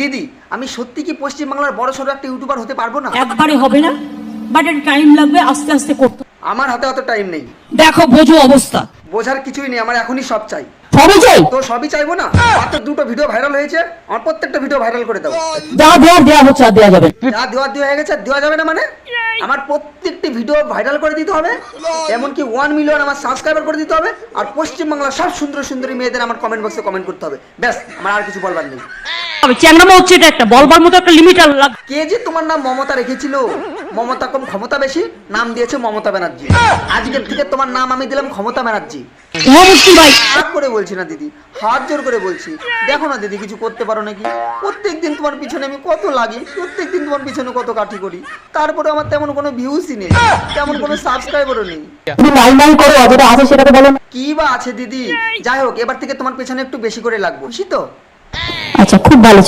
দিদি আমি সত্যি কি পশ্চিমবাংলার বড় সড়ো একটা ইউটিউবার হতে পারবো না? একবারে হবে না, বাট একটু টাইম লাগবে, আস্তে আস্তে করতে। আমার হাতে অত টাইম নেই। দেখো বোঝো অবস্থা। বোঝার কিছুই নেই, আমার এখনই সব চাই। সবই চাই তো সবই চাইবো না? মাত্র 2টো ভিডিও ভাইরাল হয়েছে, আমার প্রত্যেকটা ভিডিও ভাইরাল করে দাও। যা দেওয়া হচ্ছে আর দেওয়া যাবে যা দেওয়া হয়ে গেছে, দেওয়া যাবে না মানে? আমার প্রত্যেকটি ভিডিও ভাইরাল করে দিতে হবে, এমনকি 1 মিলিয়ন আমার সাবস্ক্রাইবার করে দিতে হবে, আর পশ্চিমবাংলার সব সুন্দর সুন্দরী মেয়েদের আমার কমেন্ট বক্সে কমেন্ট করতে হবে। ব্যাস, আমার আর কিছু বলবার নেই। চ্যাংরামা হচ্ছে, এটা একটা বলবার মতো একটা লিমিট লাগবে। কে যে তোমার নাম মমতা রেখেছিল? মমতা কম ক্ষমতা বেশি, নাম দিয়েছে মমতা ব্যানার্জি। আজকের থেকে তোমার নাম আমি দিলাম ক্ষমতা ব্যানার্জি। ভাই হাত করে বলছি না দিদি, হাত জোর করে বলছি, দেখো না দিদি কিছু করতে পারো নাকি? প্রত্যেকদিন তোমার পিছনে আমি কত লাগি, প্রত্যেকদিন তোমার পিছনে কত কাঠি করি, তারপরে আমার তেমন কোনো ভিউসই নেই, তেমন কোনো সাবস্ক্রাইবারও নেই। তুমি নাই করো, যেটা আছে সেটা তো বলো না। কি বা আছে দিদি? যাই হোক, এবার থেকে তোমার পেছনে একটু বেশি করে লাগবো, বুঝি তো? আচ্ছা, খুব ভালো ছিল।